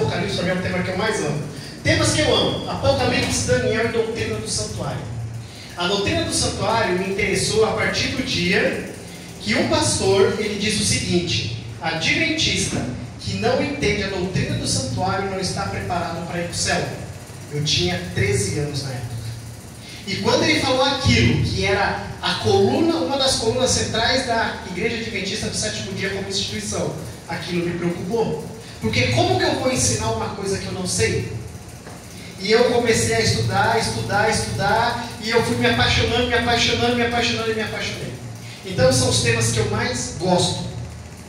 Apocalipse também é o tema que eu mais amo. Temas que eu amo: Apocalipse, Daniel e doutrina do santuário. A doutrina do santuário me interessou a partir do dia que um pastor, ele disse o seguinte: adventista que não entende a doutrina do santuário não está preparado para ir para o céu. Eu tinha 13 anos na época. E quando ele falou aquilo, que era a coluna, uma das colunas centrais da Igreja Adventista do Sétimo Dia como instituição, aquilo me preocupou. Porque como que eu vou ensinar uma coisa que eu não sei? E eu comecei a estudar, e eu fui me apaixonando, e me apaixonei. Então são os temas que eu mais gosto: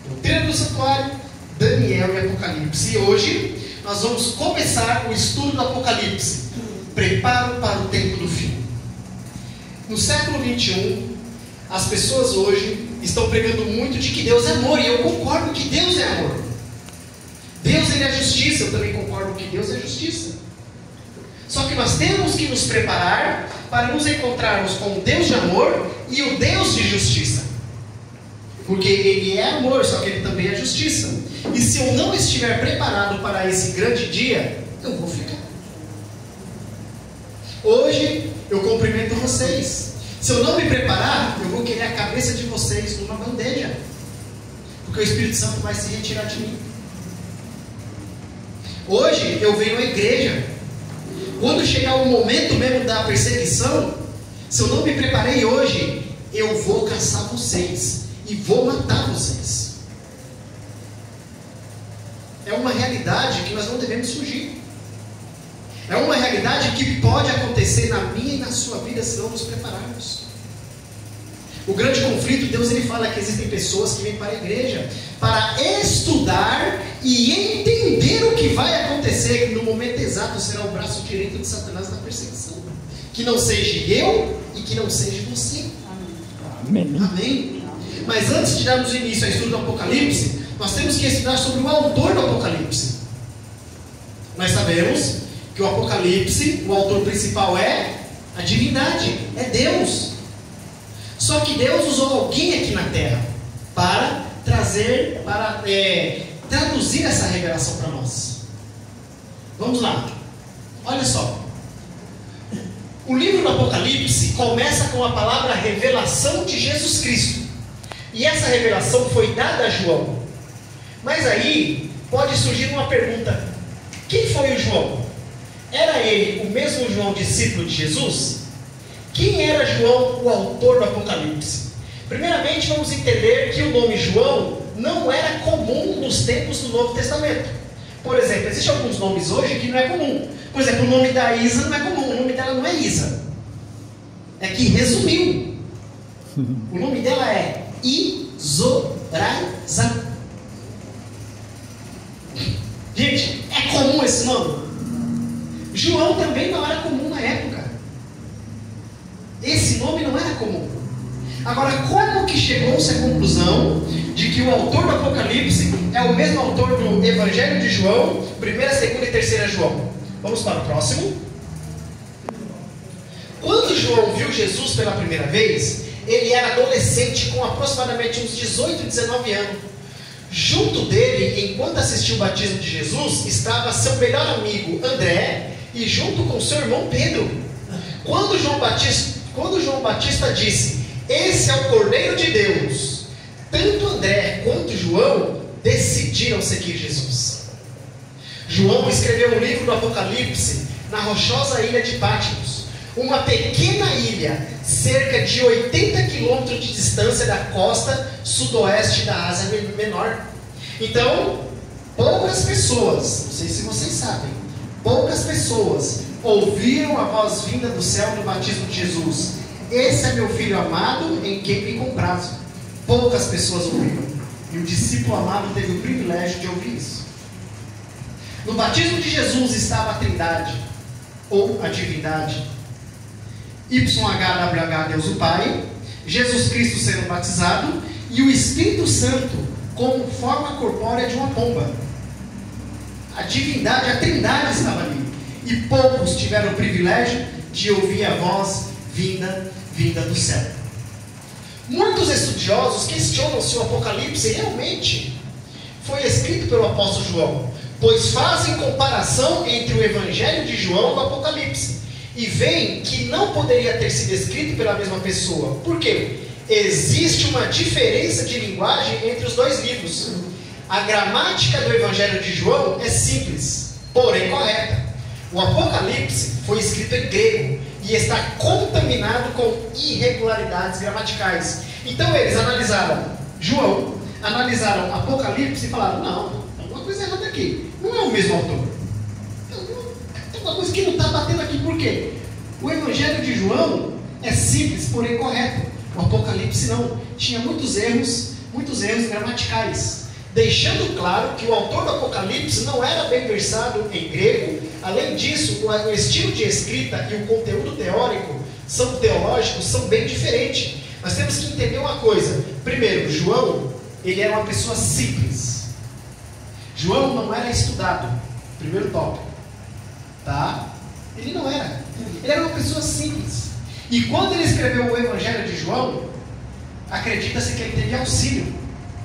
doutrina do santuário, Daniel e Apocalipse. E hoje nós vamos começar o estudo do Apocalipse. Preparo para o tempo do fim. No século 21, as pessoas hoje estão pregando muito de que Deus é amor, e eu concordo que Deus é amor. Deus, ele é justiça, eu também concordo que Deus é justiça. Só que nós temos que nos preparar para nos encontrarmos com o Deus de amor e o Deus de justiça. Porque ele é amor, só que ele também é justiça. E se eu não estiver preparado para esse grande dia, eu vou ficar. Hoje eu cumprimento vocês. Se eu não me preparar, eu vou querer a cabeça de vocês numa bandeja, porque o Espírito Santo vai se retirar de mim. Hoje eu venho à igreja. Quando chegar o momento mesmo da perseguição, se eu não me preparei hoje, eu vou caçar vocês e vou matar vocês. É uma realidade que nós não devemos fugir. É uma realidade que pode acontecer na minha e na sua vida se não nos prepararmos. O grande conflito, Deus ele fala que existem pessoas que vêm para a igreja para estudar e entender o que vai acontecer, que no momento exato será o braço direito de Satanás na perseguição. Que não seja eu e que não seja você. Amém. Amém? Mas antes de darmos início ao estudo do Apocalipse, nós temos que estudar sobre o autor do Apocalipse. Nós sabemos que o Apocalipse, o autor principal é a divindade, é Deus. Só que Deus usou alguém aqui na terra para traduzir essa revelação para nós. Vamos lá. Olha só. O livro do Apocalipse começa com a palavra revelação de Jesus Cristo. E essa revelação foi dada a João. Mas aí pode surgir uma pergunta: quem foi o João? Era ele o mesmo João, discípulo de Jesus? Quem era João, o autor do Apocalipse? Primeiramente, vamos entender que o nome João não era comum nos tempos do Novo Testamento. Por exemplo, existem alguns nomes hoje que não é comum. Por exemplo, o nome da Isa não é comum, o nome dela não é Isa. É que resumiu. O nome dela é Izoraza. Gente, é comum esse nome? João também não era comum na época. Esse nome não era comum. Agora, como que chegou-se à conclusão de que o autor do Apocalipse é o mesmo autor do Evangelho de João, 1ª, 2ª e 3ª João? Vamos para o próximo. Quando João viu Jesus pela primeira vez, ele era adolescente com aproximadamente uns 18, 19 anos. Junto dele, enquanto assistia o batismo de Jesus, estava seu melhor amigo André e junto com seu irmão Pedro. Quando João Batista disse: "Esse é o Cordeiro de Deus", tanto André quanto João decidiram seguir Jesus. João escreveu o livro do Apocalipse na rochosa ilha de Patmos, uma pequena ilha, cerca de 80 quilômetros de distância da costa sudoeste da Ásia Menor. Então, poucas pessoas, não sei se vocês sabem, poucas pessoas ouviram a voz vinda do céu no batismo de Jesus: "Esse é meu filho amado, em quem me comprazo." Poucas pessoas ouviram. E o discípulo amado teve o privilégio de ouvir isso. No batismo de Jesus estava a Trindade, ou a divindade. YHWH, Deus o Pai, Jesus Cristo sendo batizado, e o Espírito Santo como forma corpórea de uma pomba. A divindade, a Trindade estava ali. E poucos tiveram o privilégio de ouvir a voz vinda do céu. Muitos estudiosos questionam se o Apocalipse realmente foi escrito pelo apóstolo João. pois fazem comparação entre o Evangelho de João e o Apocalipse, e veem que não poderia ter sido escrito pela mesma pessoa. Por quê? Existe uma diferença de linguagem entre os dois livros. A gramática do Evangelho de João é simples, porém correta. O Apocalipse foi escrito em grego e está contaminado com irregularidades gramaticais. Então eles analisaram João, analisaram Apocalipse e falaram: não, tem alguma coisa errada aqui, não é o mesmo autor. Tem uma coisa que não está batendo aqui. Por quê? O Evangelho de João é simples, porém correto. O Apocalipse não, tinha muitos erros gramaticais, deixando claro que o autor do Apocalipse não era bem versado em grego. Além disso, o estilo de escrita e o conteúdo teológico são bem diferentes. Nós temos que entender uma coisa. Primeiro, João, ele era uma pessoa simples. João não era estudado. Primeiro tópico. Tá? Ele não era. Ele era uma pessoa simples. E quando ele escreveu o Evangelho de João, acredita-se que ele teve auxílio.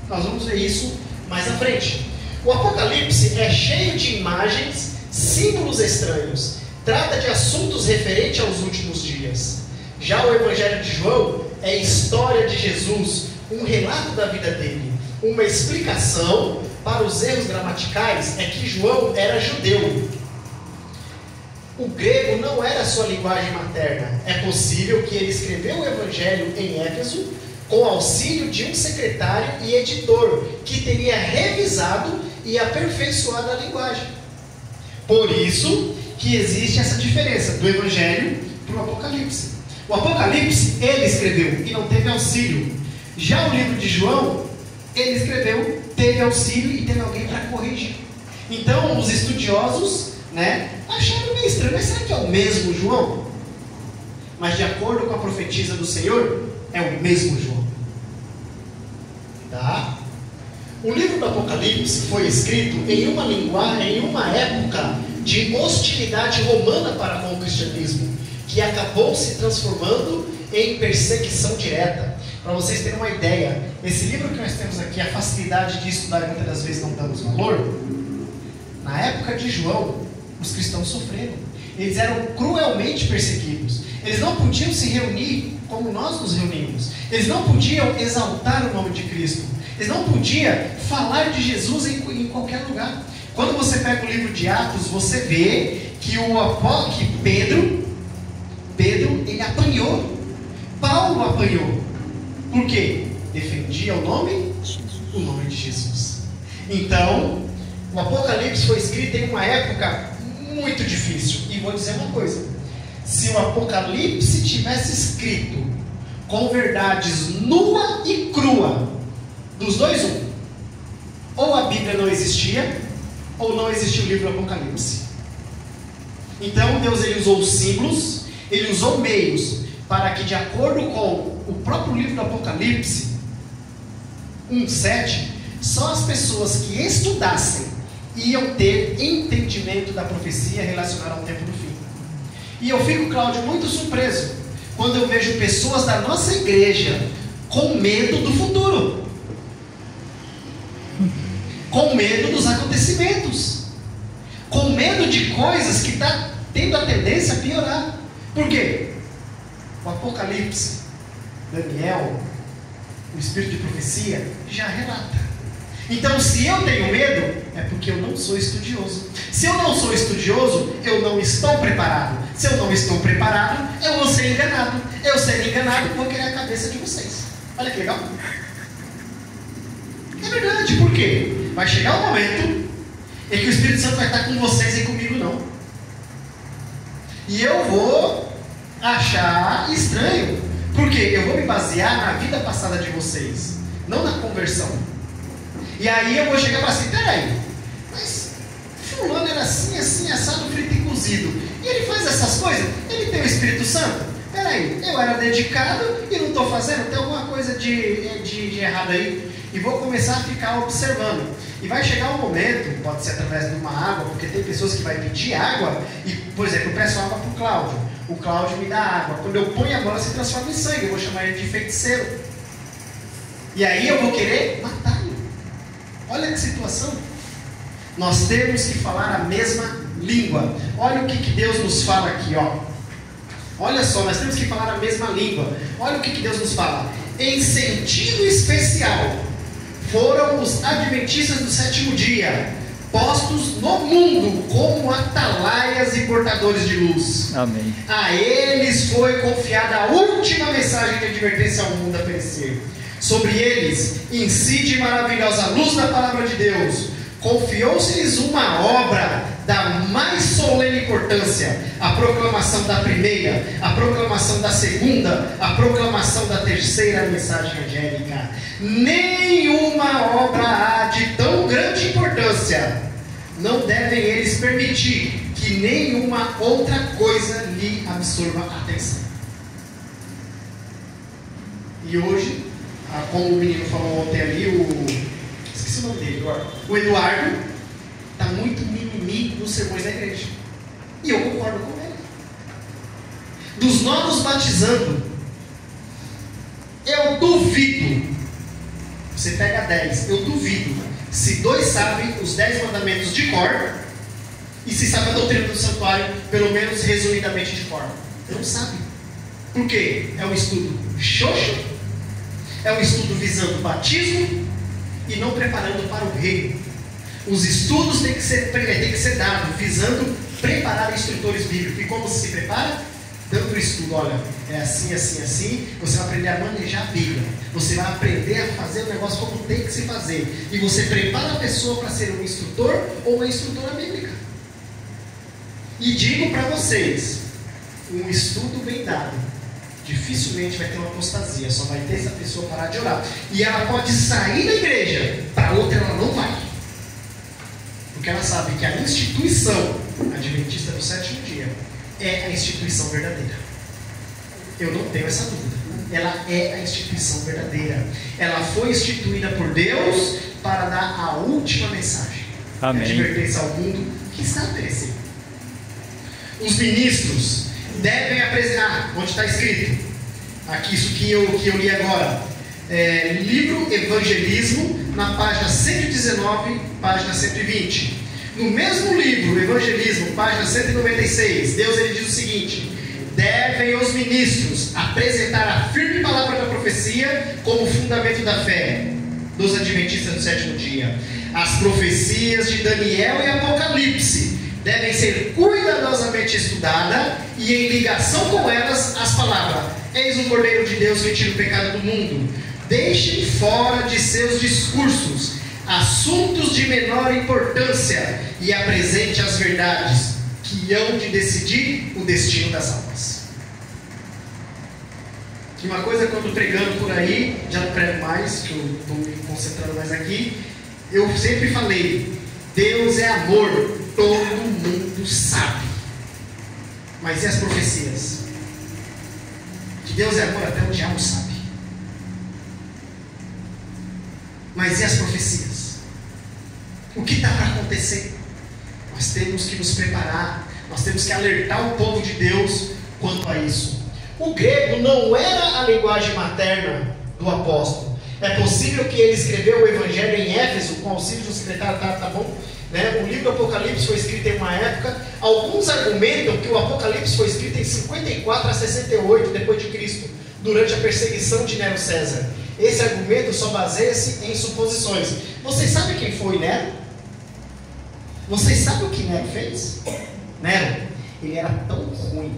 Nós vamos ver isso mais à frente. O Apocalipse é cheio de imagens, símbolos estranhos. Trata de assuntos referentes aos últimos dias. Já o Evangelho de João é história de Jesus, um relato da vida dele. Uma explicação para os erros gramaticais é que João era judeu. O grego não era sua linguagem materna. É possível que ele escreveu o Evangelho em Éfeso com auxílio de um secretário e editor que teria revisado e aperfeiçoado a linguagem. Por isso que existe essa diferença do Evangelho para o Apocalipse. O Apocalipse ele escreveu e não teve auxílio. Já o livro de João, ele escreveu, teve auxílio e teve alguém para corrigir. Então os estudiosos, acharam meio estranho. Mas será que é o mesmo João? Mas de acordo com a profetisa do Senhor, é o mesmo João. Tá? O livro do Apocalipse foi escrito em uma linguagem, em uma época de hostilidade romana para com o cristianismo, que acabou se transformando em perseguição direta. Para vocês terem uma ideia, esse livro que nós temos aqui, a facilidade de estudar e muitas das vezes não damos valor, na época de João, os cristãos sofreram. Eles eram cruelmente perseguidos. Eles não podiam se reunir como nós nos reunimos. Eles não podiam exaltar o nome de Cristo. Eles não podiam falar de Jesus em qualquer lugar. Quando você pega o livro de Atos, você vê que Pedro, ele apanhou. Paulo apanhou. Por quê? Defendia o nome de Jesus. Então, o Apocalipse foi escrito em uma época muito difícil. E vou dizer uma coisa: se o Apocalipse tivesse escrito com verdades nua e crua, dos dois ou a Bíblia não existia, ou não existia o livro do Apocalipse. Então Deus ele usou símbolos, ele usou meios para que, de acordo com o próprio livro do Apocalipse 1:7, só as pessoas que estudassem iam ter entendimento da profecia relacionada ao tempo do fim. E eu fico, Cláudio, muito surpreso quando eu vejo pessoas da nossa igreja com medo do futuro, com medo dos acontecimentos, com medo de coisas que está tendo a tendência a piorar. Por quê? O Apocalipse, Daniel, o Espírito de Profecia já relata. Então, se eu tenho medo, é porque eu não sou estudioso. Se eu não sou estudioso, eu não estou preparado. Se eu não estou preparado, eu vou ser enganado. Eu sendo enganado, vou querer a cabeça de vocês. Olha que legal. É verdade, por quê? Vai chegar um momento em que o Espírito Santo vai estar com vocês e comigo não. E eu vou achar estranho. Porque eu vou me basear na vida passada de vocês, não na conversão. E aí eu vou chegar e falar assim: peraí, mas fulano era assim, assim, assado, frito e cozido, e ele faz essas coisas? Ele tem o Espírito Santo? Peraí, eu era dedicado e não estou fazendo? Tem alguma coisa de errado aí? E vou começar a ficar observando. E vai chegar um momento, pode ser através de uma água, porque tem pessoas que vai pedir água, e, por exemplo, eu peço água para o Cláudio. O Cláudio me dá água. Quando eu ponho a bola, se transforma em sangue. Eu vou chamar ele de feiticeiro. E aí eu vou querer matá-lo. Olha que situação. Nós temos que falar a mesma língua. Olha o que Deus nos fala aqui, ó. Olha só, nós temos que falar a mesma língua. Olha o que Deus nos fala. Em sentido especial, foram os adventistas do sétimo dia, postos no mundo como atalaias e portadores de luz. Amém. A eles foi confiada a última mensagem de advertência ao mundo a perecer. Sobre eles incide maravilhosa luz da palavra de Deus. Confiou-se-lhes uma obra da mais solene importância: a proclamação da primeira, a proclamação da segunda, a proclamação da terceira mensagem angélica. Nenhuma obra há de tão grande importância. Não devem eles permitir que nenhuma outra coisa lhe absorva a atenção. E hoje, como o menino falou ontem ali, esqueci o nome dele, o Eduardo, está muito mimimi nos sermões da igreja. E eu concordo com ele. Dos novos batizando, eu duvido. Você pega 10, eu duvido. Se 2 sabem os 10 mandamentos de cor, e se sabe a doutrina do santuário, pelo menos resumidamente de cor. Não sabe. Por quê? É um estudo xoxo, é um estudo visando batismo e não preparando para o reino. Os estudos têm que ser dados visando preparar instrutores bíblicos. E como se prepara? Dando o estudo. Olha, é assim, assim, assim. Você vai aprender a manejar a Bíblia. Você vai aprender a fazer o negócio como tem que se fazer. E você prepara a pessoa para ser um instrutor ou uma instrutora bíblica. E digo para vocês, um estudo bem dado dificilmente vai ter uma apostasia. Só vai ter essa pessoa parar de orar. E ela pode sair da igreja, para outra ela não vai. Porque ela sabe que a instituição adventista do sétimo dia é a instituição verdadeira. Eu não tenho essa dúvida. Ela é a instituição verdadeira. Ela foi instituída por Deus para dar a última mensagem. Amém. A advertência ao mundo que está a perecer. Os ministros devem apresentar, onde está escrito, aqui isso que eu li agora, livro Evangelismo, na página 119, página 120. No mesmo livro, Evangelismo, página 196, Deus ele diz o seguinte: devem os ministros apresentar a firme palavra da profecia como fundamento da fé dos adventistas do sétimo dia. As profecias de Daniel e Apocalipse devem ser cuidadosamente estudadas e em ligação com elas as palavras: eis o Cordeiro de Deus que tira o pecado do mundo. Deixem fora de seus discursos assuntos de menor importância e apresente as verdades que hão de decidir o destino das almas. E uma coisa, quando pregando por aí, já não prego mais, que eu estou me concentrando mais aqui, eu sempre falei: Deus é amor, todo mundo sabe. Mas e as profecias? Que Deus é amor até o diabo sabe. Mas e as profecias? O que está para acontecer? Nós temos que nos preparar. Nós temos que alertar o povo de Deus quanto a isso. O grego não era a linguagem materna do apóstolo. É possível que ele escreveu o evangelho em Éfeso com auxílio de um secretário, tá bom? Né? O livro do Apocalipse foi escrito em uma época. Alguns argumentam que o Apocalipse foi escrito em 54 a 68 depois de Cristo, durante a perseguição de Nero César. Esse argumento só baseia-se em suposições. Vocês sabem quem foi Nero? Vocês sabem o que Nero fez? Nero, ele era tão ruim,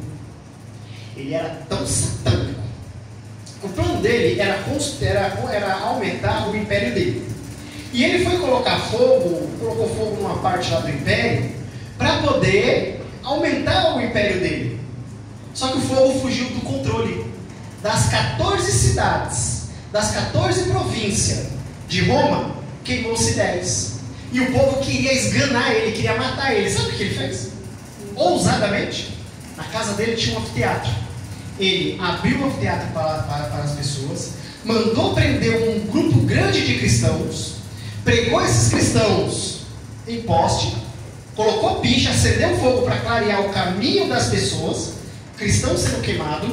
ele era tão satânico. O plano dele era aumentar o império dele. E ele foi colocou fogo numa parte lá do império, para poder aumentar o império dele. Só que o fogo fugiu do controle. Das 14 cidades, das 14 províncias de Roma, queimou-se 10. E o povo queria esganar ele, queria matar ele. Sabe o que ele fez? Ousadamente, na casa dele tinha um anfiteatro. Ele abriu o anfiteatro para as pessoas, mandou prender um grupo grande de cristãos, pregou esses cristãos em poste, colocou picha, acendeu fogo para clarear o caminho das pessoas, cristãos sendo queimados.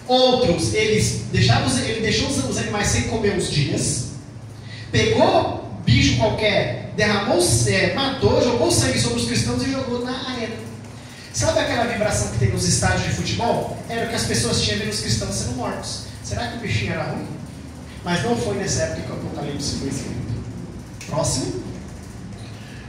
Outros, ele deixou os animais sem comer uns dias, pegou bicho qualquer, matou, jogou sangue sobre os cristãos e jogou na arena. Sabe aquela vibração que tem nos estádios de futebol? Era o que as pessoas tinham vendo os cristãos sendo mortos. Será que o bichinho era ruim? Mas não foi nessa época que o Apocalipse foi escrito. Próximo.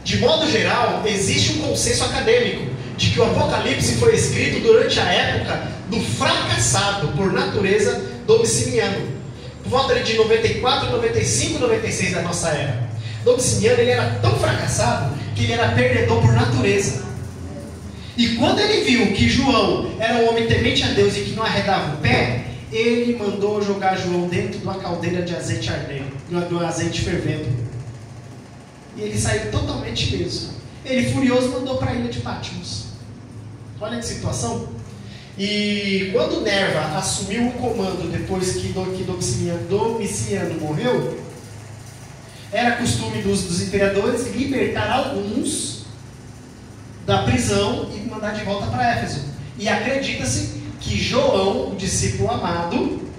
De modo geral, existe um consenso acadêmico de que o Apocalipse foi escrito durante a época do fracassado, por natureza, Domiciano. Por volta de 94, 95, 96 da nossa era. Domiciano ele era tão fracassado que ele era perdedor por natureza. E quando ele viu que João era um homem temente a Deus e que não arredava o pé, ele mandou jogar João dentro de uma caldeira de azeite ardendo, do azeite fervendo. E ele saiu totalmente ileso. Ele, furioso, mandou para a ilha de Patmos. Olha que situação. E quando Nerva assumiu o comando depois que Domiciano morreu, era costume dos imperadores libertar alguns da prisão e mandar de volta para Éfeso. E acredita-se que João, o discípulo amado,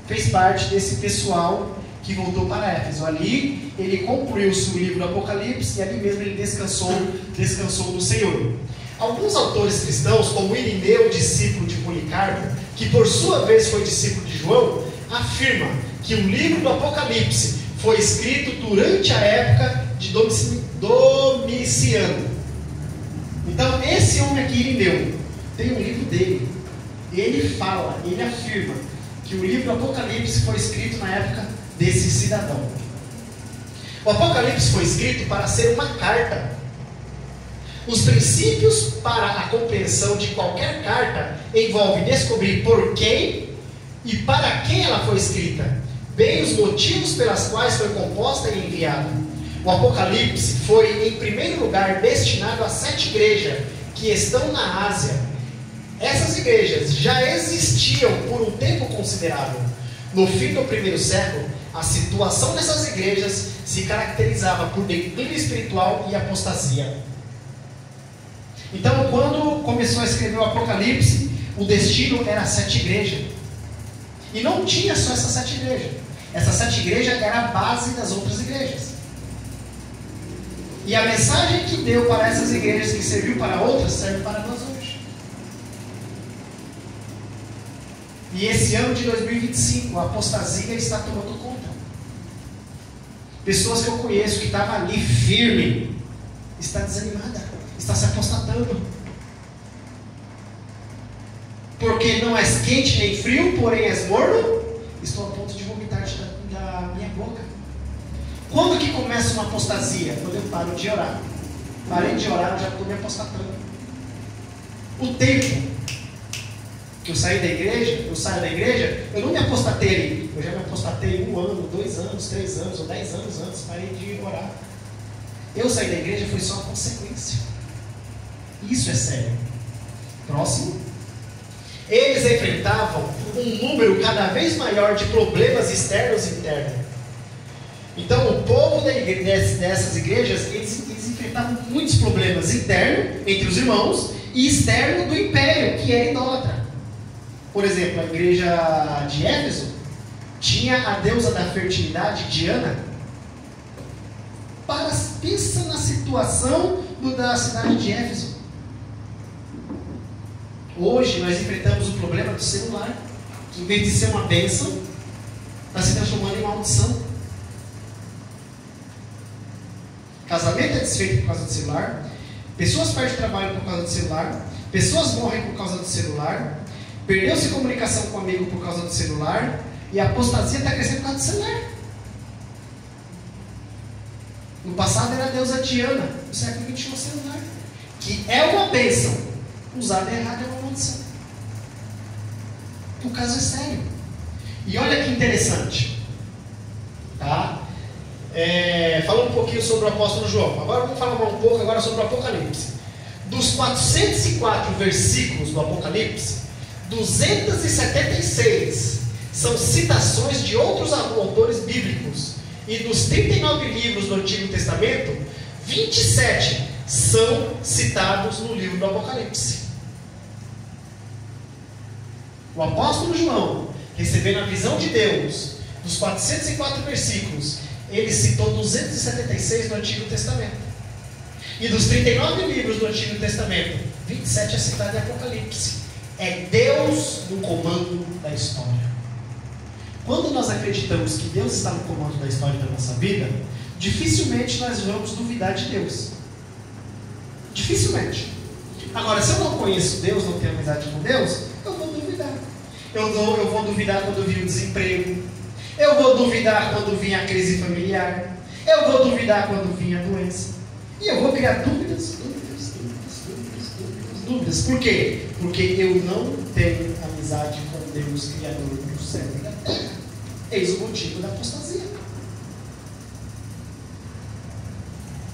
fez parte desse pessoal que voltou para Éfeso. Ali ele concluiu o seu livro do Apocalipse e ali mesmo ele descansou no Senhor. Alguns autores cristãos, como Irineu, discípulo de Policarpo, que por sua vez foi discípulo de João, afirma que o livro do Apocalipse foi escrito durante a época de Domiciano. Então esse homem aqui, Irineu, tem um livro dele. Ele fala, ele afirma que o livro do Apocalipse foi escrito na época desse cidadão. O Apocalipse foi escrito para ser uma carta. Os princípios para a compreensão de qualquer carta envolvem descobrir por quem e para quem ela foi escrita, bem os motivos pelas quais foi composta e enviada. O Apocalipse foi, em primeiro lugar, destinado a 7 igrejas que estão na Ásia. Essas igrejas já existiam por um tempo considerável. No fim do primeiro século, a situação dessas igrejas se caracterizava por declínio espiritual e apostasia. Então, quando começou a escrever o Apocalipse, o destino era 7 igrejas. E não tinha só essas 7 igrejas. Essas 7 igrejas era a base das outras igrejas. E a mensagem que deu para essas igrejas, que serviu para outras, serve para nós hoje. E esse ano de 2025, a apostasia está tomando conta. Pessoas que eu conheço, que estavam ali firme, está desanimada. Está se apostatando. Porque não és quente nem frio, porém és morno. Estou a ponto de vomitar da minha boca. Quando que começa uma apostasia? Quando eu paro de orar. Parei de orar, eu já estou me apostatando. O tempo que eu saio da igreja, eu não me apostatei ali. Eu já me apostatei 1 ano, 2 anos, 3 anos ou 10 anos antes, parei de orar. Eu sair da igreja foi só uma consequência. Isso é sério. Próximo. Eles enfrentavam um número cada vez maior de problemas externos e internos. Então, o povo dessas igrejas, eles enfrentavam muitos problemas internos entre os irmãos e externo do império, que era idólatra. Por exemplo, a igreja de Éfeso tinha a deusa da fertilidade, Diana. Pensa na situação da cidade de Éfeso. Hoje nós enfrentamos o problema do celular, que em vez de ser uma bênção, está se transformando em maldição. Casamento é desfeito por causa do celular, pessoas perdem o trabalho por causa do celular, pessoas morrem por causa do celular, perdeu-se comunicação com o amigo por causa do celular, e a apostasia está crescendo por causa do celular. No passado era a deusa Diana, no século XXI o celular, que é uma bênção, usada errada é uma maldição. O caso é sério. E olha que interessante, tá? Falando um pouquinho sobre o apóstolo João. Agora vamos falar um pouco agora sobre o Apocalipse. Dos 404 versículos do Apocalipse, 276 são citações de outros autores bíblicos. E dos 39 livros do Antigo Testamento, 27 são citados no livro do Apocalipse. O apóstolo João, recebendo a visão de Deus, dos 404 versículos, ele citou 276 no Antigo Testamento. E dos 39 livros do Antigo Testamento, 27 é citado em Apocalipse. É Deus no comando da história. Quando nós acreditamos que Deus está no comando da história da nossa vida, dificilmente nós vamos duvidar de Deus. Dificilmente. Agora, se eu não conheço Deus, não tenho amizade com Deus, eu vou duvidar. Eu vou duvidar quando vir o desemprego. Eu vou duvidar quando vir a crise familiar. Eu vou duvidar quando vir a doença. E eu vou criar dúvidas. Por quê? Porque eu não tenho amizade com Deus, Criador do céu e da terra. Eis o motivo da apostasia.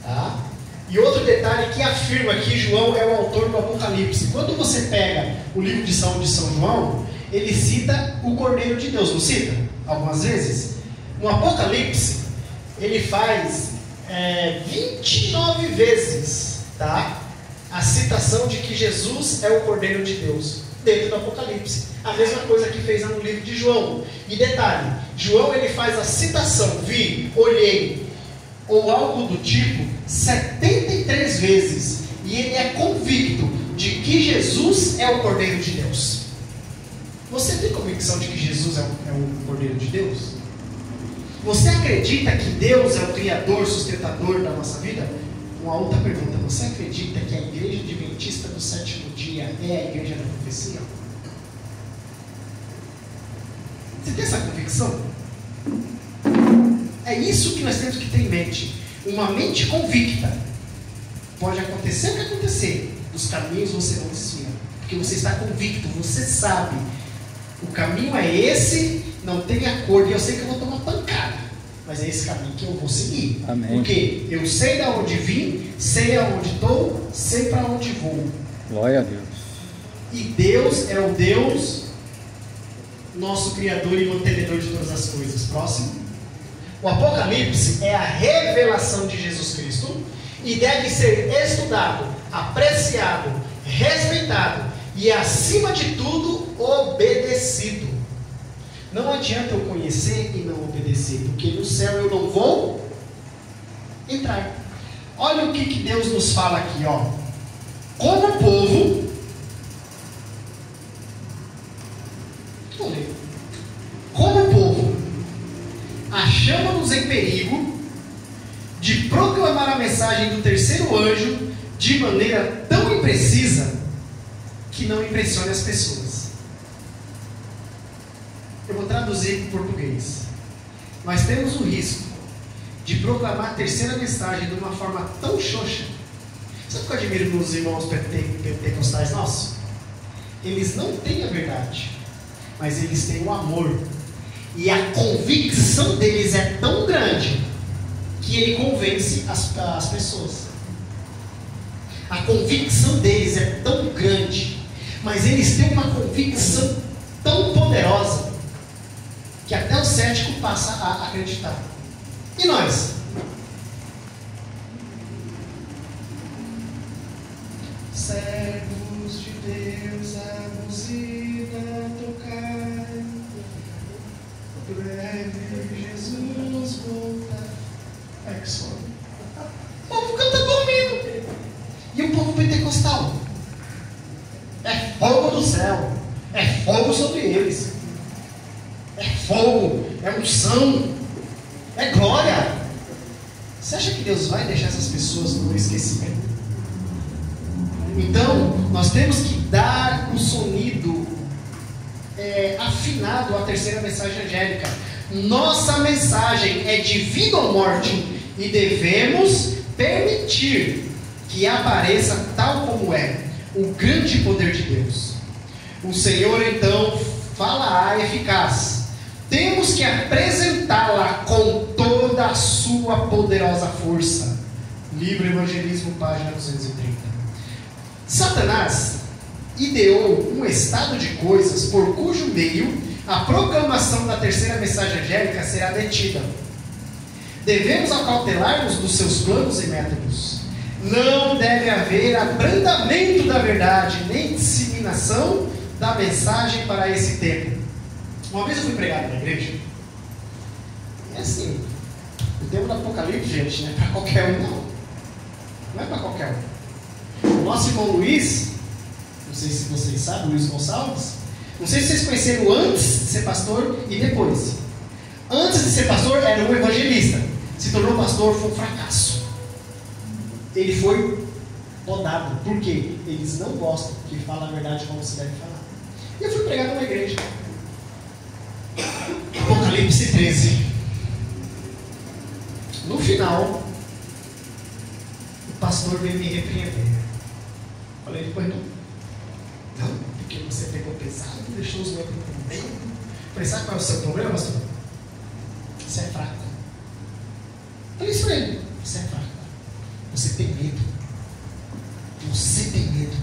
Tá? E outro detalhe que afirma que João é o autor do Apocalipse. Quando você pega o livro de São João, ele cita o Cordeiro de Deus, não cita? Algumas vezes. No Apocalipse, ele faz 29 vezes, tá? A citação de que Jesus é o Cordeiro de Deus, dentro do Apocalipse. A mesma coisa que fez no livro de João. E detalhe, João ele faz a citação, vi, olhei, ou algo do tipo, 73 vezes. E ele é convicto de que Jesus é o Cordeiro de Deus. Você tem convicção de que Jesus é o Cordeiro de Deus? Você acredita que Deus é o Criador, sustentador da nossa vida? Uma outra pergunta, você acredita que a Igreja Adventista do Sétimo Dia é a Igreja da Profecia? Você tem essa convicção? É isso que nós temos que ter em mente. Uma mente convicta. Pode acontecer o que acontecer, dos caminhos você não desvia. Porque você está convicto, você sabe. O caminho é esse, não tem acordo, e eu sei que eu vou tomar pancada. Mas é esse caminho que eu vou seguir. Amém. Porque eu sei de onde vim, sei aonde estou, sei para onde vou. Glória a Deus. E Deus é o Deus, nosso Criador e mantenedor de todas as coisas. Próximo. O Apocalipse é a revelação de Jesus Cristo e deve ser estudado, apreciado, respeitado e, acima de tudo, obedecido. Não adianta eu conhecer e não obedecer, porque no céu eu não vou entrar. Olha o que Deus nos fala aqui, ó. Como povo, vou ler. Como povo, achamos-nos em perigo de proclamar a mensagem do terceiro anjo de maneira tão imprecisa que não impressione as pessoas. Eu vou traduzir para o português. Nós temos o risco de proclamar a terceira mensagem de uma forma tão xoxa. Sabe o que eu admiro nos irmãos pentecostais nossos? Eles não têm a verdade, mas eles têm o amor. E a convicção deles é tão grande que ele convence as pessoas. A convicção deles é tão grande, mas eles têm uma convicção tão poderosa que até o cético passa a acreditar. E nós? Servos de Deus, a buzina tocar, breve Jesus voltar. É que só. O povo canta dormindo. E o povo pentecostal? É fogo do céu. É fogo sobre eles. É fogo. É unção. É glória. Você acha que Deus vai deixar essas pessoas no esquecimento? Então, nós temos que dar um sonido afinado à terceira mensagem angélica. Nossa mensagem é de vida ou morte e devemos permitir que apareça tal como é o grande poder de Deus. O Senhor então fala eficaz. Temos que apresentá-la com toda a sua poderosa força. Livro Evangelismo, página 230. Satanás ideou um estado de coisas por cujo meio a proclamação da terceira mensagem angélica será detida. Devemos acautelar-nos dos seus planos e métodos. Não deve haver abrandamento da verdade, nem disseminação da mensagem para esse tempo. Uma vez eu fui pregado na igreja, e assim, O tema do Apocalipse, gente, não é para qualquer um, não. Não é para qualquer um. O nosso irmão Luiz, não sei se vocês sabem, Luiz Gonçalves, não sei se vocês conheceram antes de ser pastor e depois. Antes de ser pastor, era um evangelista. Se tornou pastor, foi um fracasso. Ele foi podado. Por quê? Eles não gostam que fala a verdade como se deve falar. E eu fui pregar numa igreja. Apocalipse 13. No final, o pastor veio me repreender. Falei, depois não, porque você pegou pesado, deixou os membros por meio. Falei, sabe qual é o seu problema, pastor? Você é fraco. Falei isso para ele. Você é fraco. Você tem medo. Você tem medo.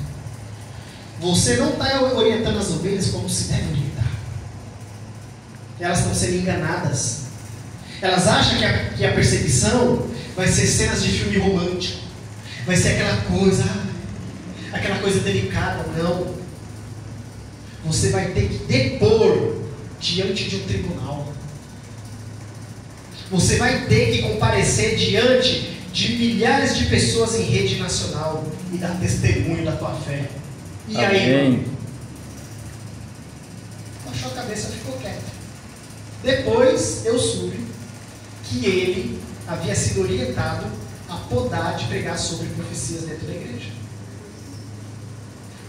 Você não está orientando as ovelhas como se deve orientar. Elas estão sendo enganadas. Elas acham que a perseguição vai ser cenas de filme romântico. Vai ser aquela coisa delicada. Não. Você vai ter que depor diante de um tribunal. Você vai ter que comparecer diante de milhares de pessoas em rede nacional e dar testemunho da tua fé. E Amém. aí, irmão? Baixou a cabeça e ficou quieto. Depois eu soube que ele havia sido orientado a podar de pregar sobre profecias dentro da igreja.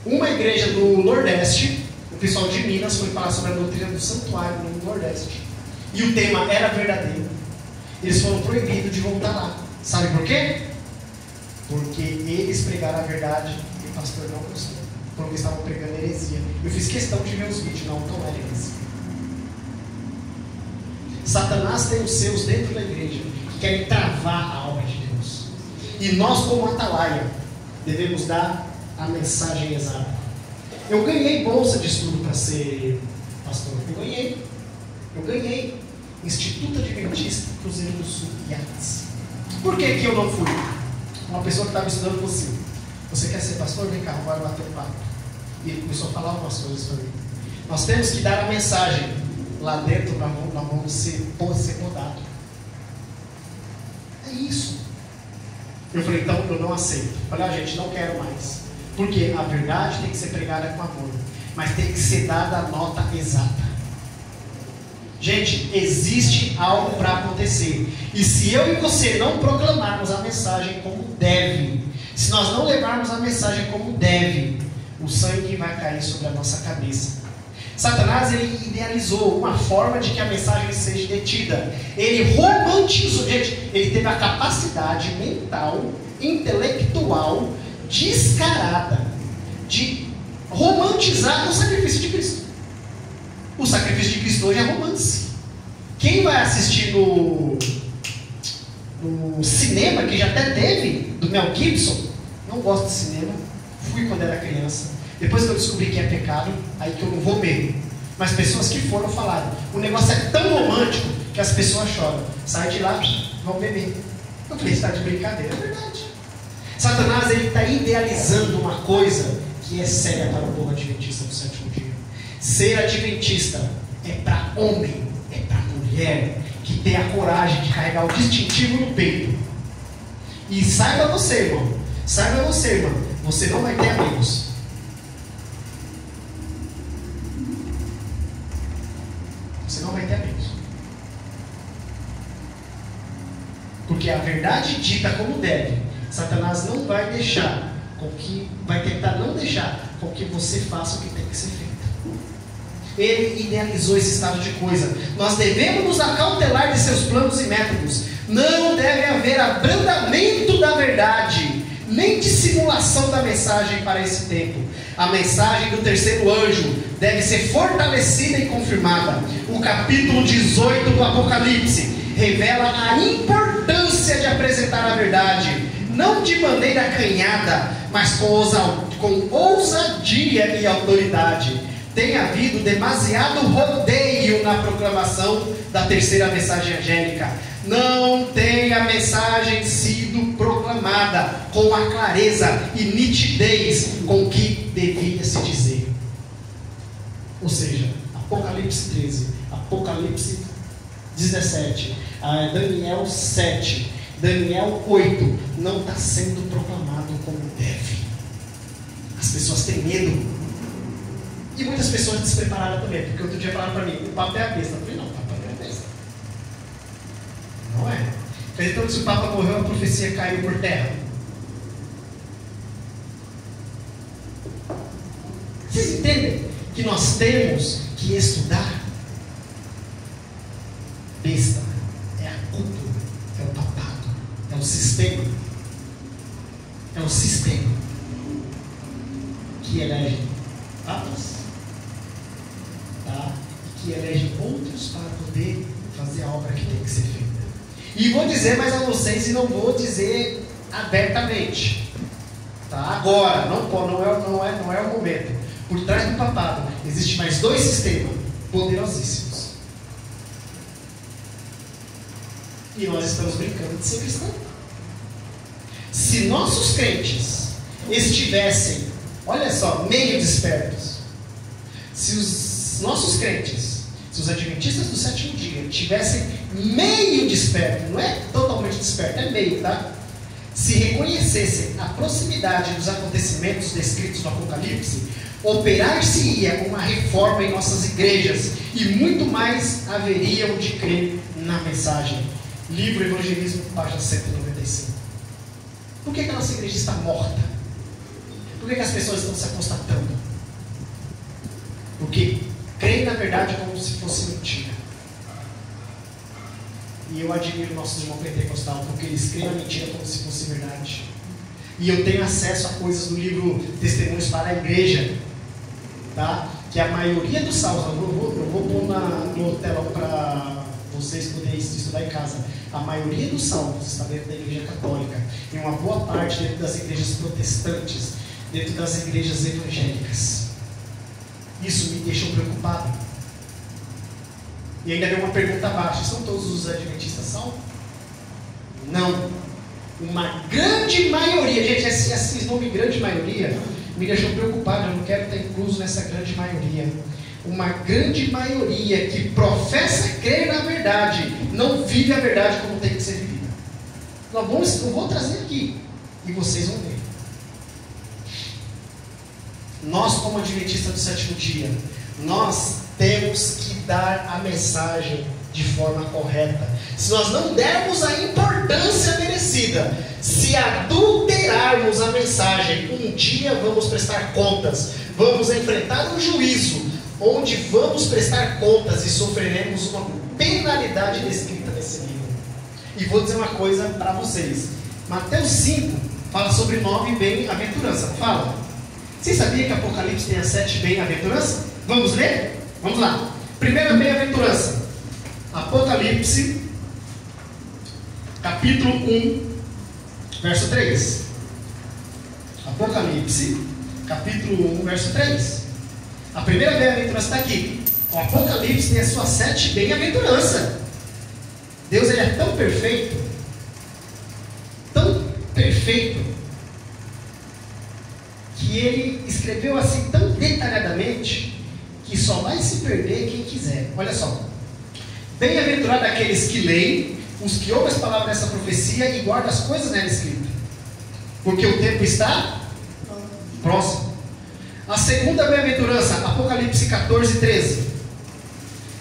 Uma igreja do Nordeste, o pessoal de Minas foi falar sobre a doutrina do santuário no Nordeste. E o tema era verdadeiro. Eles foram proibidos de voltar lá. Sabe por quê? Porque eles pregaram a verdade e o pastor não gostou. Porque estavam pregando heresia. Eu fiz questão de ver os vídeos, não era heresia. Satanás tem os seus dentro da igreja que querem travar a obra de Deus. E nós, como atalaia, devemos dar a mensagem exata. Eu ganhei bolsa de estudo para ser pastor. Eu ganhei. Instituto Adventista Cruzeiro do Sul, IATS. Por que eu não fui? Uma pessoa que estava estudando falou assim: você quer ser pastor? Vem cá, bora bater um papo. E ele começou a falar algumas coisas para mim. Nós temos que dar a mensagem lá dentro, nós vamos ser podados. É isso. Eu falei, então eu não aceito. Eu falei, gente, não quero mais. Porque a verdade tem que ser pregada com amor, mas tem que ser dada a nota exata. Gente, existe algo para acontecer. E se eu e você não proclamarmos a mensagem como deve, se nós não levarmos a mensagem como deve, o sangue vai cair sobre a nossa cabeça. Satanás, ele idealizou uma forma de que a mensagem seja detida. Ele romantizou, gente, ele teve a capacidade mental, intelectual, descarada de romantizar o sacrifício de Cristo. O sacrifício de Cristo hoje é romance. Quem vai assistir no cinema, que já até teve, do Mel Gibson, não gosto de cinema, fui quando era criança. Depois que eu descobri que é pecado, aí que eu não vou mesmo. Mas pessoas que foram falaram, o negócio é tão romântico que as pessoas choram. Sai de lá, vão beber. Eu falei, está de brincadeira, é verdade. Satanás, ele está idealizando uma coisa que é séria para o povo adventista do sétimo dia. Ser adventista é para homem, é para mulher que tem a coragem de carregar o distintivo no peito. E saiba você, irmão, você não vai ter amigos. Você não vai ter amigos. Porque a verdade dita como deve, Satanás não vai deixar vai tentar não deixar com que você faça o que tem que ser feito. Ele idealizou esse estado de coisa. Nós devemos nos acautelar de seus planos e métodos. Não deve haver abrandamento da verdade, nem dissimulação da mensagem para esse tempo. A mensagem do terceiro anjo deve ser fortalecida e confirmada. O capítulo 18 do Apocalipse revela a importância de apresentar a verdade, não de maneira acanhada, mas com ousadia e autoridade. Tem havido demasiado rodeio na proclamação da terceira mensagem angélica. Não tem a mensagem sido proclamada com a clareza e nitidez com que devia se dizer. Ou seja, Apocalipse 13, Apocalipse 17, Daniel 7, Daniel 8, não está sendo proclamado como deve. As pessoas têm medo. E muitas pessoas despreparadas também, porque outro dia falaram para mim, o Papa é a besta. Eu falei, não, o Papa não é a besta. Não é. Então, se o Papa morreu, a profecia caiu por terra. Vocês entendem que nós temos que estudar? Besta é a cúpula, é o papado, é o sistema. É o sistema que elege papas, tá? E que elege outros para poder fazer a obra que tem que ser feita. E vou dizer mais a vocês, e não vou dizer abertamente, tá? Agora, não é o momento. Por trás do papado existe mais dois sistemas poderosíssimos. E nós estamos brincando de ser cristão. Se nossos crentes estivessem, olha só, meio despertos, se os nossos crentes, se os adventistas do sétimo dia estivessem meio despertos, não é totalmente desperto, é meio, tá? Se reconhecessem a proximidade dos acontecimentos descritos no Apocalipse, operar-se-ia uma reforma em nossas igrejas e muito mais haveriam de crer na mensagem. Livro Evangelismo, página 195. Por que a nossa igreja está morta? Por que as pessoas estão se apostatando? Porque creem na verdade como se fosse mentira. E eu admiro nossos irmãos pentecostais, porque eles creem na mentira como se fosse verdade. E eu tenho acesso a coisas do livro Testemunhos para a Igreja, tá? Que a maioria dos salmos, eu vou pôr no telão para vocês poderem estudar em casa. A maioria dos salmos está dentro da igreja católica, e uma boa parte dentro das igrejas protestantes, dentro das igrejas evangélicas. Isso me deixou preocupado. E ainda veio uma pergunta abaixo: são todos os adventistas salvos? Não. Uma grande maioria, gente, esse nome grande maioria me deixou preocupado. Eu não quero estar incluso nessa grande maioria. Uma grande maioria que professa crer na verdade, não vive a verdade como tem que ser vivida. Eu vou trazer aqui e vocês vão ver. Nós, como adventistas do sétimo dia, nós temos que dar a mensagem de forma correta. Se nós não dermos a importância merecida, se adulterarmos a mensagem, um dia vamos prestar contas, vamos enfrentar um juízo, onde vamos prestar contas e sofreremos uma penalidade descrita nesse livro. E vou dizer uma coisa para vocês. Mateus 5 fala sobre 9 bem-aventuranças. Fala. Vocês sabiam que Apocalipse tem as 7 bem-aventuranças? Vamos ler? Vamos lá. Primeira bem-aventurança. Apocalipse, capítulo 1, verso 3. Apocalipse, capítulo 1, verso 3. A primeira bem-aventurança está aqui. O Apocalipse tem as suas 7 bem-aventuranças. Deus, ele é tão perfeito, que ele escreveu assim tão detalhadamente, que só vai se perder quem quiser. Olha só. Bem-aventurado aqueles que leem, os que ouvem as palavras dessa profecia e guardam as coisas nela escritas, porque o tempo está próximo. A segunda bem-aventurança, Apocalipse 14, 13.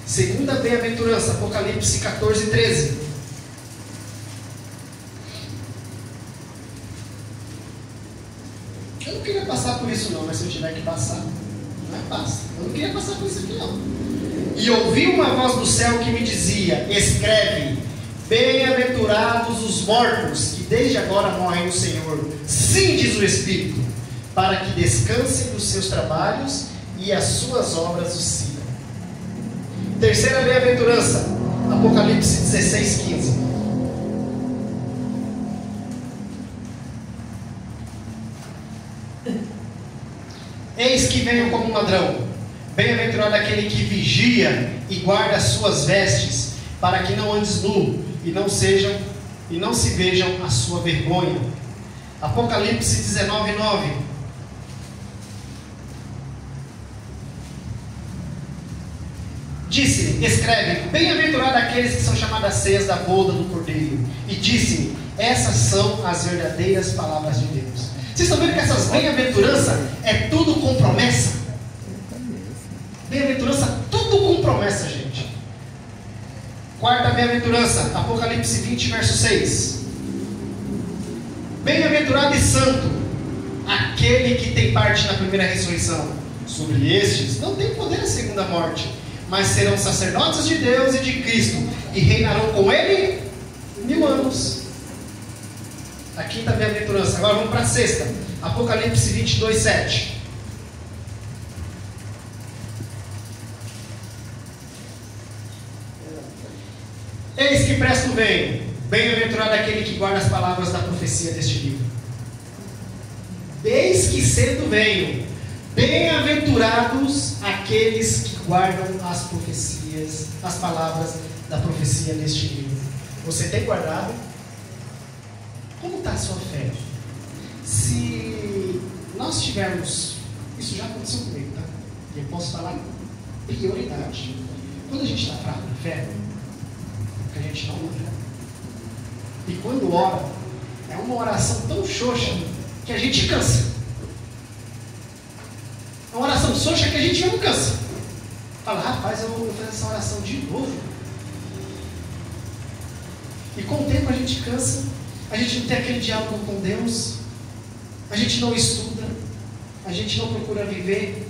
Segunda bem-aventurança, Apocalipse 14, 13. Eu não queria passar por isso não, mas se eu tiver que passar, não é passa. Eu não queria passar por isso aqui não. E ouvi uma voz do céu que me dizia: escreve, bem-aventurados os mortos, que desde agora morrem no Senhor. Sim, diz o Espírito, para que descansem dos seus trabalhos e as suas obras os sigam. Terceira bem-aventurança, Apocalipse 16, 15. Eis que venho como um ladrão. Bem-aventurado aquele que vigia e guarda as suas vestes, para que não andes nu e não se vejam a sua vergonha. Apocalipse 19, 9. Disse-me, escreve, bem-aventurado aqueles que são chamados às ceias da boda do Cordeiro. E disse-me, essas são as verdadeiras palavras de Deus. Vocês estão vendo que essas bem-aventuranças é tudo com promessa? Bem-aventurança, tudo com promessa, gente. Quarta bem-aventurança, Apocalipse 20, verso 6. Bem-aventurado e santo, aquele que tem parte na primeira ressurreição. Sobre estes não tem poder a segunda morte, mas serão sacerdotes de Deus e de Cristo, e reinarão com Ele 1000 anos. A quinta bem-aventurança. Agora vamos para a sexta. Apocalipse 22, 7. Eis que presto venho. Bem-aventurado aquele que guarda as palavras da profecia deste livro. Eis que cedo venho. Bem-aventurados aqueles que guardam as profecias, as palavras da profecia deste livro. Você tem guardado? Como está a sua fé? Se nós tivermos, isso já aconteceu comigo, tá? Eu posso falar prioridade. Quando a gente está fraco na fé, a gente não ora. E quando ora, é uma oração tão xoxa que a gente cansa. É uma oração xoxa que a gente não cansa. Fala, rapaz, eu vou fazer essa oração de novo. E com o tempo a gente cansa, a gente não tem aquele diálogo com Deus, a gente não estuda, a gente não procura viver,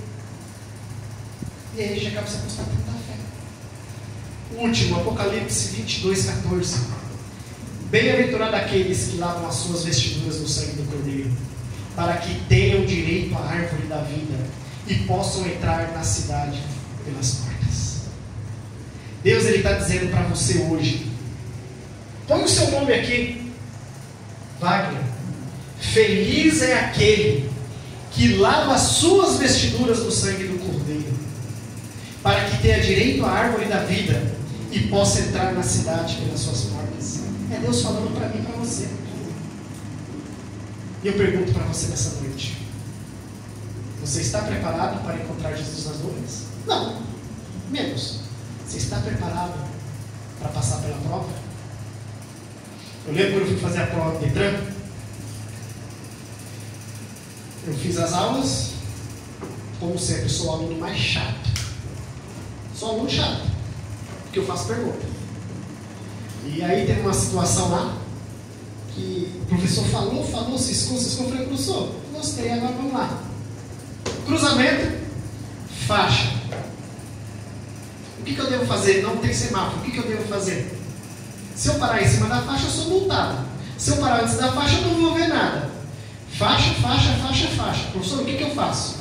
e aí a gente acaba se acostumando da fé. O último, Apocalipse 22, 14. Bem-aventurado aqueles que lavam as suas vestiduras no sangue do Cordeiro, para que tenham direito à árvore da vida e possam entrar na cidade pelas portas. Deus está dizendo para você hoje, põe o seu nome aqui, Wagner. Feliz é aquele que lava as suas vestiduras no sangue do Cordeiro, para que tenha direito à árvore da vida e possa entrar na cidade pelas suas portas. É Deus falando para mim e para você. E eu pergunto para você nessa noite: você está preparado para encontrar Jesus nas nuvens? Não, menos. Você está preparado para passar pela prova? Eu lembro quando eu fui fazer a prova de Detran. Eu fiz as aulas, como sempre, eu sou o aluno mais chato. Sou aluno chato, porque eu faço pergunta. E aí teve uma situação lá, que o professor falou, ciscou, eu falei, professor, gostei, agora vamos lá. Cruzamento, faixa. O que eu devo fazer? Não tem semáforo, o que eu devo fazer? Se eu parar em cima da faixa, eu sou multado. Se eu parar antes da faixa, eu não vou ver nada. Faixa, faixa, faixa, faixa. Professor, o que eu faço?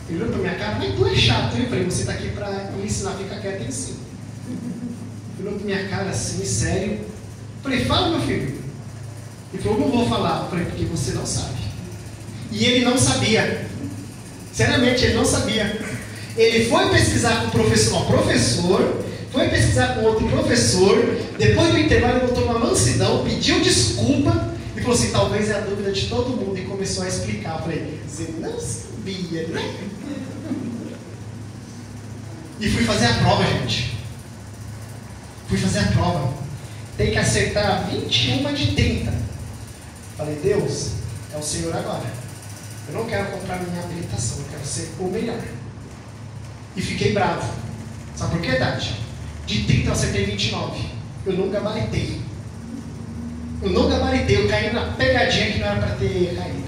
Ele olhou para minha cara, mas tu é chato, hein? Eu falei, você está aqui para me ensinar, fica quieto e ensina. Ele olhou para minha cara assim, sério. Eu falei, fala, meu filho. Ele falou, não vou falar. Eu falei, porque você não sabe. E ele não sabia. Sinceramente, ele não sabia. Ele foi pesquisar com o professor, foi pesquisar com outro professor, depois do intervalo ele botou uma mansidão, pediu desculpa e falou assim, talvez é a dúvida de todo mundo, e começou a explicar. Eu falei, você não sabia, né? E fui fazer a prova, gente. Fui fazer a prova. Tem que acertar 21 de 30. Falei, Deus, é o Senhor agora. Eu não quero comprar minha habilitação, eu quero ser o melhor. E fiquei bravo. Sabe por quê, Tati? De 30 eu acertei 29. Eu não gabaritei. Eu caí na pegadinha que não era para ter caído.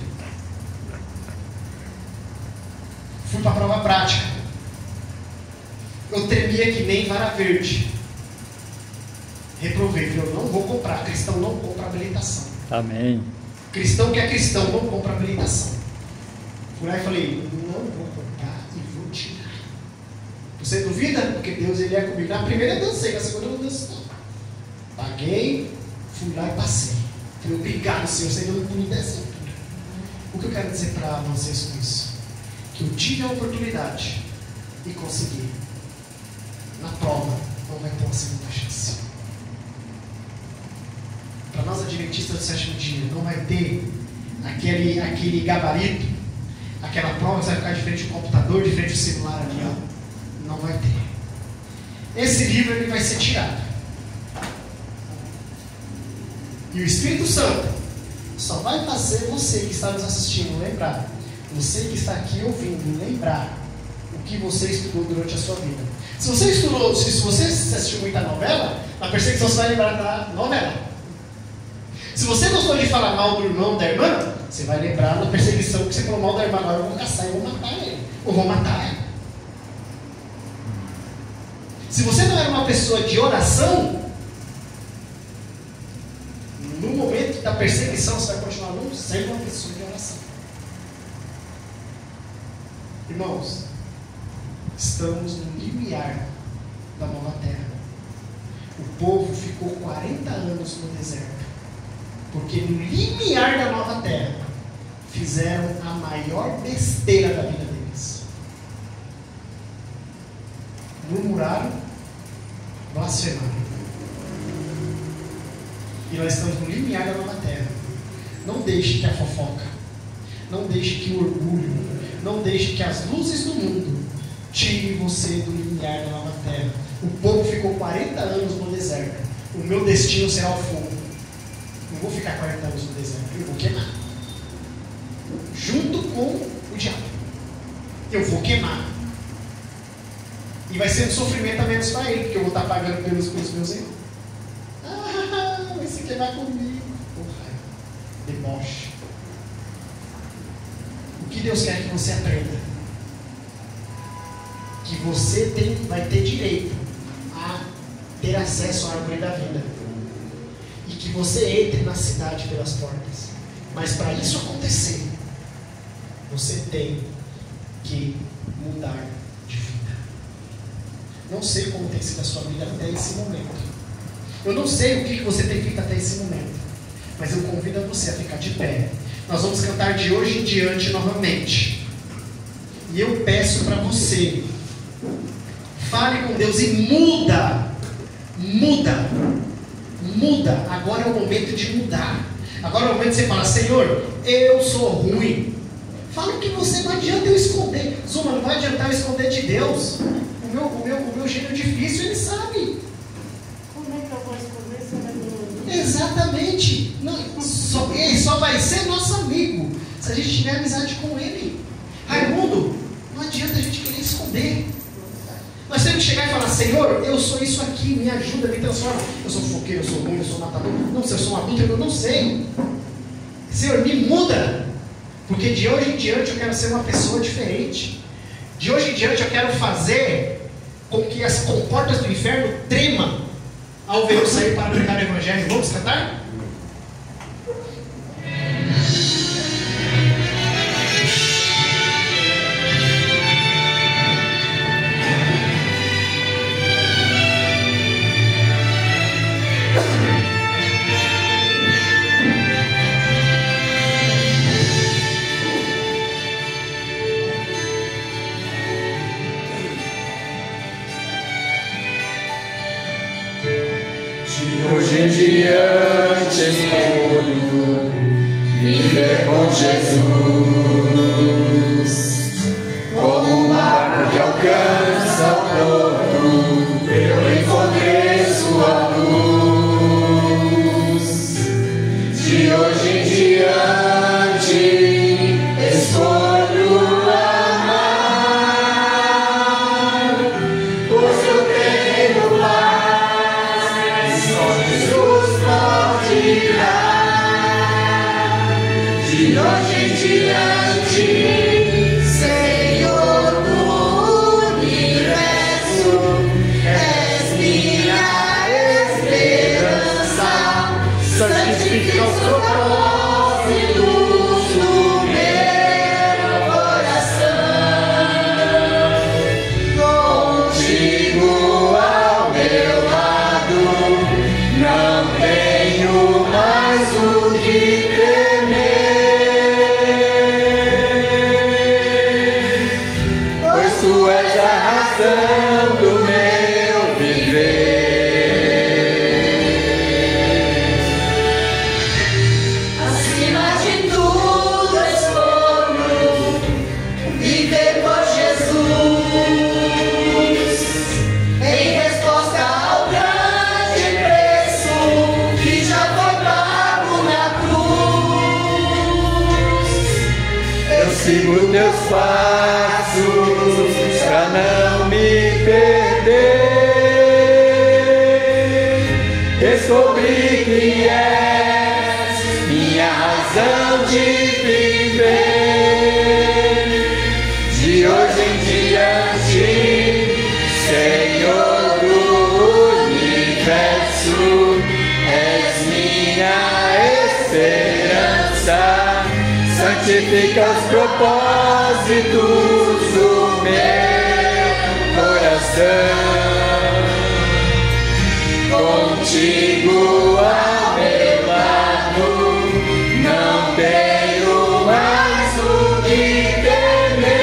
Fui para a prova prática. Eu tremia que nem vara verde. Reprovei, falei, eu não vou comprar. Cristão não compra habilitação. Amém. Cristão que é cristão não compra habilitação. Fui lá e falei, não vou comprar e vou tirar. Você duvida? Porque Deus ele é comigo. Na primeira eu dancei, na segunda eu não dancei não. Paguei, fui lá e passei. Falei, obrigado, Senhor, você ainda não me desse altura. O que eu quero dizer para vocês com isso? Que eu tive a oportunidade e consegui. Na prova, não vai ter uma segunda chance. Para nós adventistas do sétimo dia, não vai ter aquele gabarito, aquela prova que você vai ficar de frente ao computador, de frente ao celular ali, ó. Não vai ter. esse livro ele vai ser tirado. E o Espírito Santo só vai fazer você que está nos assistindo lembrar, você que está aqui ouvindo lembrar o que você estudou durante a sua vida. Se você estudou, se você assistiu muita novela, na perseguição você vai lembrar da novela. Se você gostou de falar mal do irmão, da irmã, você vai lembrar na perseguição que você falou mal da irmã. Agora eu vou caçar, eu vou matar ele, ou vou matar ela. Se você não era uma pessoa de oração, no momento da perseguição você vai continuar não sendo uma pessoa de oração. Irmãos, estamos no limiar da nova terra. O povo ficou 40 anos no deserto, porque no limiar da nova terra fizeram a maior besteira da vida deles. Murmuraram, blasfemaram. E nós estamos no limiar da nova terra. Não deixe que a fofoca, não deixe que o orgulho, não deixe que as luzes do mundo tire você do limiar da nova terra. O povo ficou 40 anos no deserto. O meu destino será o fogo. Não vou ficar 40 anos no deserto, eu vou queimar. Junto com o diabo. Eu vou queimar. E vai ser um sofrimento a menos para ele, porque eu vou estar pagando pelos meus erros. Vai se queimar comigo. Porra, deboche. O que Deus quer que você aprenda? Que você vai ter direito a ter acesso à árvore da vida. E que você entre na cidade pelas portas. Mas para isso acontecer, você tem que mudar de vida. Não sei como tem sido a sua vida até esse momento. Eu não sei o que você tem feito até esse momento. Mas eu convido a você a ficar de pé. Nós vamos cantar de hoje em diante novamente. E eu peço para você, fale com Deus e muda. Muda. Muda. Agora é o momento de mudar. Agora é o momento de você falar: Senhor, eu sou ruim. Fala que você, não adianta eu esconder. Zuma, não vai adiantar eu esconder de Deus. O meu jeito difícil, Ele sabe. Como é que eu vou esconder se ele não... Exatamente. Não, ele só vai ser nosso amigo se a gente tiver amizade com Ele. Raimundo, não adianta a gente querer esconder. Nós temos que chegar e falar: Senhor, eu sou isso aqui, me ajuda, me transforma. Eu sou fofoqueiro, eu sou ruim, eu sou matador. Não sei, eu sou um adulto, eu não sei. Senhor, me muda. Porque de hoje em diante eu quero ser uma pessoa diferente. De hoje em diante eu quero fazer com que as comportas do inferno tremam ao ver eu sair para pregar o Evangelho. Vamos cantar? Hoje em diante escolho viver com Jesus, como um barco que alcança o porto, eu encontrei sua luz. De hoje em diante escolho amar, pois eu tenho paz, só Jesus pode dar. De hoje em diante, Senhor do universo, és minha esperança, santifica os propósitos do meu coração. Contigo ao meu lado, não tenho mais o que temer. sigo teus passos pra não me perder. Descobri que és minha razão de viver. De hoje em diante, Senhor do universo, és minha esperança. Santifica os propósitos do meu coração. Contigo ao meu lado, não tenho mais o que temer,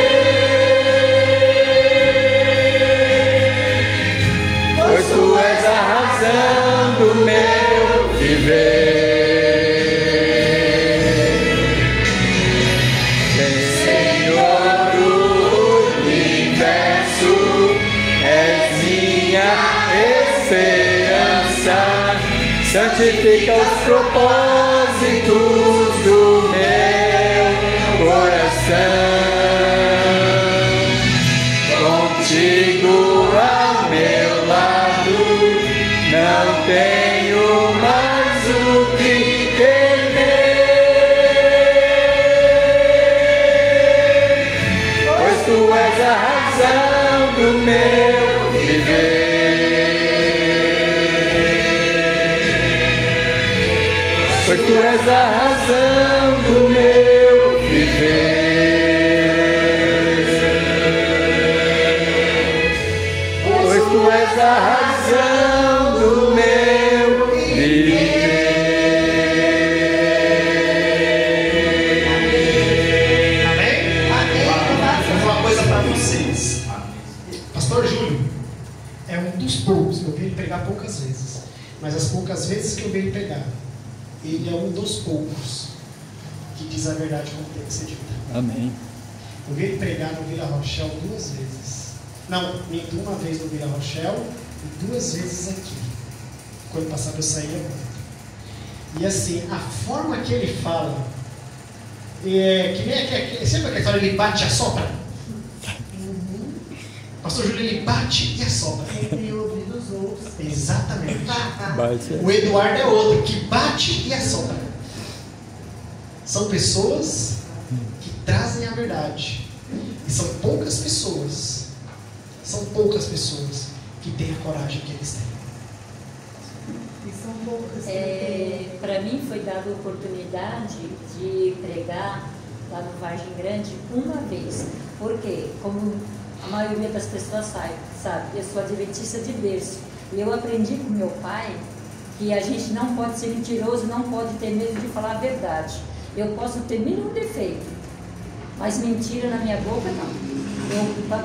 pois tu és a razão do meu viver. Santifica os propósitos do meu coração. Contigo ao meu lado, não tenho mais o que temer, pois tu és a razão do meu viver. Pois tu és a razão do meu viver. Pois tu és a razão do meu viver. Amém? Amém. Vou falar uma coisa para vocês. Pastor Júlio é um dos poucos, eu vi ele pregar poucas vezes, mas as poucas vezes que eu vi ele pregar, ele é um dos poucos que diz a verdade como tem que ser dita. Amém. Eu vi ele pregar no Vila Rochelle 2 vezes. Não, minto, uma vez no Vila Rochelle e 2 vezes aqui. Quando passava eu saía muito. E assim, a forma que ele fala, que nem sempre aquela história, ele bate e assopra. Pastor Júlio, ele bate e assopra. Entre ouvidos outros. Exatamente. Bate. O Eduardo é outro, que bate e assopra. São pessoas que trazem a verdade. E são poucas pessoas que têm a coragem que eles têm. E são poucas. Para mim foi dada a oportunidade de pregar lá no Vargem Grande uma vez. Porque, como a maioria das pessoas sabe, eu sou adventista de berço. E eu aprendi com meu pai que a gente não pode ser mentiroso, não pode ter medo de falar a verdade. Eu posso ter mínimo defeito, mas mentira na minha boca não.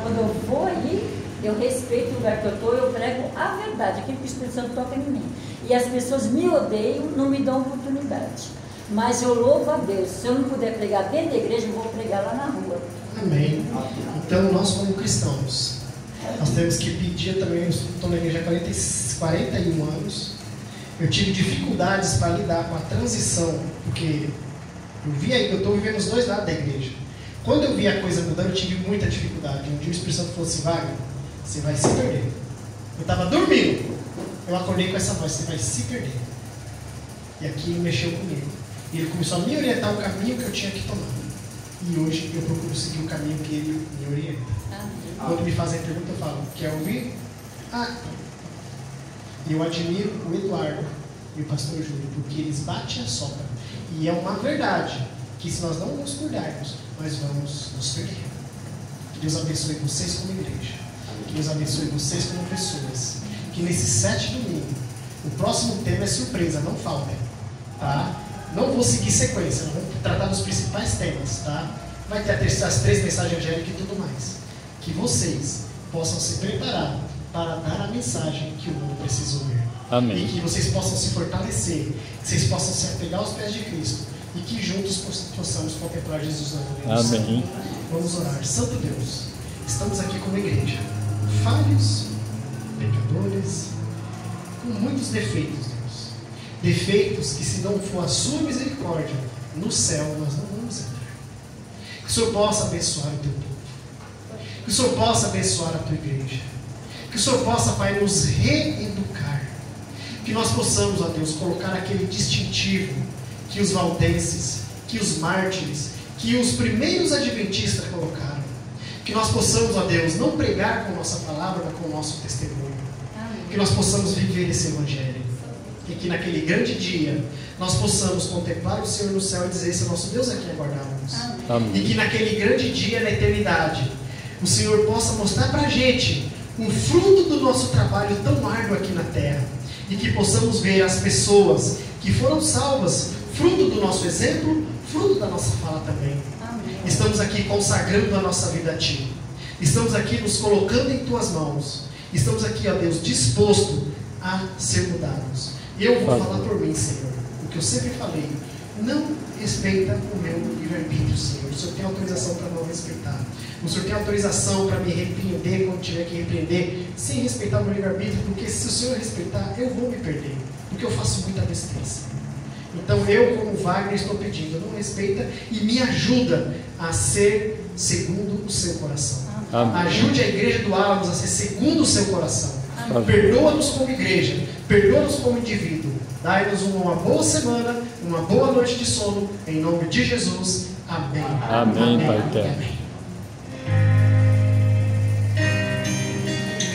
Quando eu vou aí, eu respeito o lugar que eu estou, eu prego a verdade, aquilo que o Espírito Santo toca em mim. E as pessoas me odeiam, não me dão oportunidade. Mas eu louvo a Deus. Se eu não puder pregar dentro da igreja, eu vou pregar lá na rua. Amém. Então nós como cristãos, nós temos que pedir também. Eu estou na igreja há 41 anos. Eu tive dificuldades para lidar com a transição, porque eu estou vivendo os dois lados da igreja. Quando eu vi a coisa mudando, eu tive muita dificuldade. Um dia o Espírito Santo falou assim: Wagner, você vai se perder. Eu estava dormindo, eu acordei com essa voz: você vai se perder. E aquilo mexeu comigo. E ele começou a me orientar o caminho que eu tinha que tomar. E hoje eu procuro seguir o caminho que ele me orienta. Quando me fazem pergunta, eu falo: quer ouvir? E eu admiro o Eduardo e o pastor Júlio, porque eles batem a sopra. E é uma verdade que se nós não nos cuidarmos, nós vamos nos perder. Que Deus abençoe vocês como igreja. Que Deus abençoe vocês como pessoas. Que nesses 7 domingos, o próximo tema é surpresa, não faltem. Tá? Não vou seguir sequência, vamos tratar dos principais temas. Tá? Vai ter as 3 mensagens angélicas e tudo mais. Que vocês possam se preparar para dar a mensagem que o mundo precisa ouvir. Amém. E que vocês possam se fortalecer, que vocês possam se apegar aos pés de Cristo e que juntos possamos contemplar Jesus na glória do céu. Amém. Vamos orar. Santo Deus, estamos aqui como igreja, falhos, pecadores, com muitos defeitos, Deus. Defeitos que, se não for a sua misericórdia, no céu nós não vamos entrar. Que o Senhor possa abençoar o teu povo. Que o Senhor possa abençoar a tua igreja. Que o Senhor possa, Pai, nos reeducar. Que nós possamos, ó Deus, colocar aquele distintivo que os valdenses, que os mártires, que os primeiros adventistas colocaram. Que nós possamos, ó Deus, não pregar com nossa palavra, mas com o nosso testemunho. Que nós possamos viver esse evangelho. E que naquele grande dia nós possamos contemplar o Senhor no céu e dizer: esse é o nosso Deus a quem aguardávamos. E que naquele grande dia, na eternidade, o Senhor possa mostrar para a gente um fruto do nosso trabalho tão árduo aqui na terra. E que possamos ver as pessoas que foram salvas, fruto do nosso exemplo, fruto da nossa fala também. Estamos aqui consagrando a nossa vida a Ti. Estamos aqui nos colocando em Tuas mãos. Estamos aqui, ó Deus, disposto a ser mudados. Eu vou falar por mim, Senhor, o que eu sempre falei: não respeita o meu livre-arbítrio, Senhor. O Senhor tem autorização para não respeitar. O Senhor tem autorização para me repreender quando tiver que repreender, sem respeitar o meu livre-arbítrio, porque se o Senhor respeitar, eu vou me perder, porque eu faço muita besteira. Então eu, como Wagner, estou pedindo: não respeita e me ajuda a ser segundo o seu coração. Amém. Ajude a igreja do Álamos a ser segundo o seu coração. Perdoa-nos como igreja, perdoa-nos como indivíduo. Dai-nos uma boa semana, uma boa noite de sono, em nome de Jesus. Amém. Amém, Pai eterno.